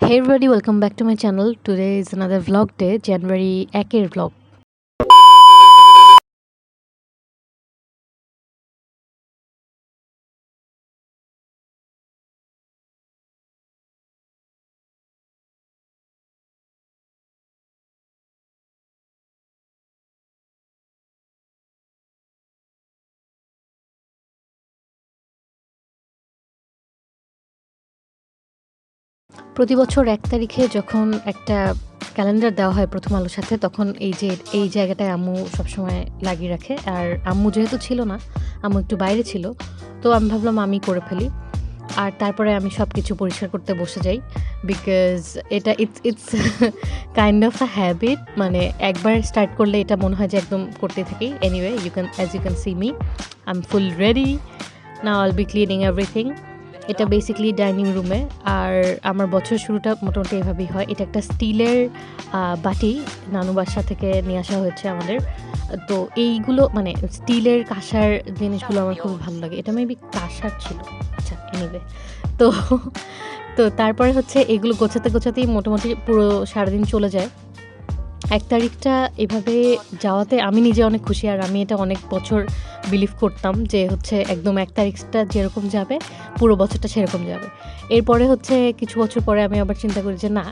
Hey everybody, welcome back to my channel. Today is another vlog day, January 1 vlog. প্রতি বছর 1 তারিখে যখন একটা ক্যালেন্ডার দেওয়া হয় প্রথম আলোর সাথে, তখন এই জায়গাটায় আম্মু সবসময় লাগিয়ে রাখে। আর আম্মু যেহেতু ছিল না, আম্মু একটু বাইরে ছিল, তো আমি ভাবলাম আমি করে ফেলি। আর তারপরে আমি সব কিছু পরিষ্কার করতে বসে যাই, বিকজ এটা it's kind of a habit. মানে একবার স্টার্ট করলে এটা মনে হয় যে একদম করতে থাকি। Anyway, as you can see me, I am full ready. Now I'll be cleaning everything. এটা বেসিক্যালি ডাইনিং রুমে। আর আমার বছর শুরুটা মোটামুটি এভাবেই হয়। এটা একটা স্টিলের বাটি নানু বাসা থেকে নিয়ে আসা হয়েছে আমাদের। তো এইগুলো মানে স্টিলের কাঁসার জিনিসগুলো আমার খুবই ভালো লাগে। এটা মেবি কাঁসার ছিল। আচ্ছা, এনিওয়ে, তো তো তারপরে হচ্ছে এগুলো গোছাতেই মোটামুটি পুরো সারাদিন চলে যায়। 1 তারিখটা এভাবে যাওয়াতে আমি নিজে অনেক খুশি। আর আমি এটা অনেক বছর বিলিভ করতাম যে হচ্ছে একদম 1 তারিখটা যেরকম যাবে পুরো বছরটা সেরকম যাবে। এরপরে হচ্ছে কিছু বছর পরে আমি আবার চিন্তা করি যে না,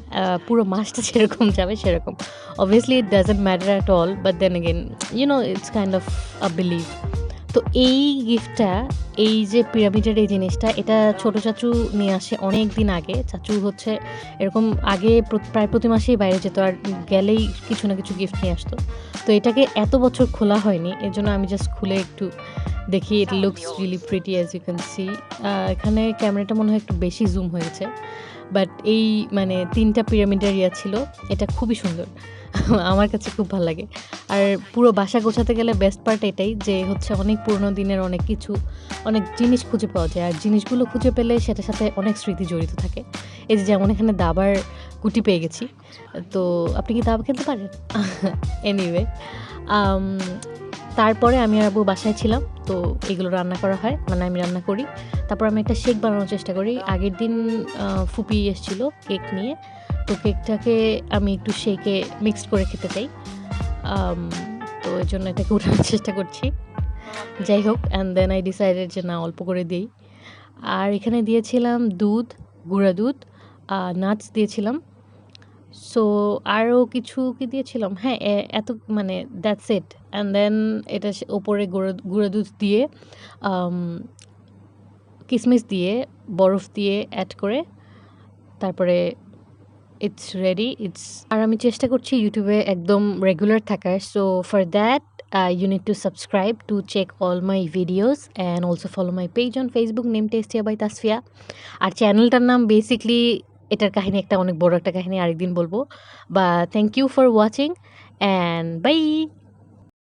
পুরো মাসটা যেরকম যাবে সেরকম। Obviously it doesn't matter at all, but then again it's kind of a believe. তো এই গিফটটা, এই যে পিরামিডের এই জিনিসটা, এটা ছোট চাচু নিয়ে আসে অনেক দিন আগে। চাচু হচ্ছে এরকম আগে প্রায় প্রতি মাসেই বাইরে যেত, আর গেলেই কিছু না কিছু গিফট নিয়ে আসতো। তো এটাকে এত বছর খোলা হয়নি, এর জন্য আমি জাস্ট খুলে একটু দেখি। It looks really pretty, as you can see. এখানে ক্যামেরাটা মনে হয় একটু বেশি জুম হয়েছে, বাট এই মানে 3টা পিরামিডের ছিল। এটা খুবই সুন্দর। আমার কাছে খুব ভালো লাগে। আর পুরো বাসা গোছাতে গেলে বেস্ট পার্ট এটাই যে হচ্ছে অনেক পুরনো দিনের অনেক জিনিস খুঁজে পাওয়া যায়। আর জিনিসগুলো খুঁজে পেলে সেটার সাথে অনেক স্মৃতি জড়িত থাকে। এই যে যেমন এখানে দাবার গুটি পেয়ে গেছি। তো আপনি কি দাবা খেলতে পারেন? এনিওয়ে, তারপরে আমি আর আব্বু বাসায় ছিলাম। তো এগুলো রান্না করা হয়, মানে আমি রান্না করি। তারপর আমি একটা শেক বানানোর চেষ্টা করি। আগের দিন ফুপি এসেছিল কেক নিয়ে। তো কেকটাকে আমি একটু শেকে মিক্সড করে খেতে চাই। তো এর জন্য এটাকে উঠানোর চেষ্টা করছি। যাই হোক, অ্যান্ড দেন আই ডিসাইডেড যে না, অল্প করে দিই। আর এখানে দিয়েছিলাম দুধ, গুঁড়া দুধ, নাটস দিয়েছিলাম। সো আরও কিছু কি দিয়েছিলাম? হ্যাঁ, এত মানে দ্যাটস ইট। অ্যান্ড দেন এটা ওপরে গুঁড়া দুধ দিয়ে, কিশমিশ দিয়ে, বরফ দিয়ে অ্যাড করে তারপরে ইটস রেডি। আর আমি চেষ্টা করছি ইউটিউবে একদম রেগুলার থাকার। So for that you need to subscribe to check all my videos and also follow my page on Facebook, name Tasfia by Tasfia. আর চ্যানেলটার নাম বেসিকলি, এটার কাহিনী একটা অনেক বড় একটা কাহিনী, আরেকদিন বলবো। বা thank you for watching and by.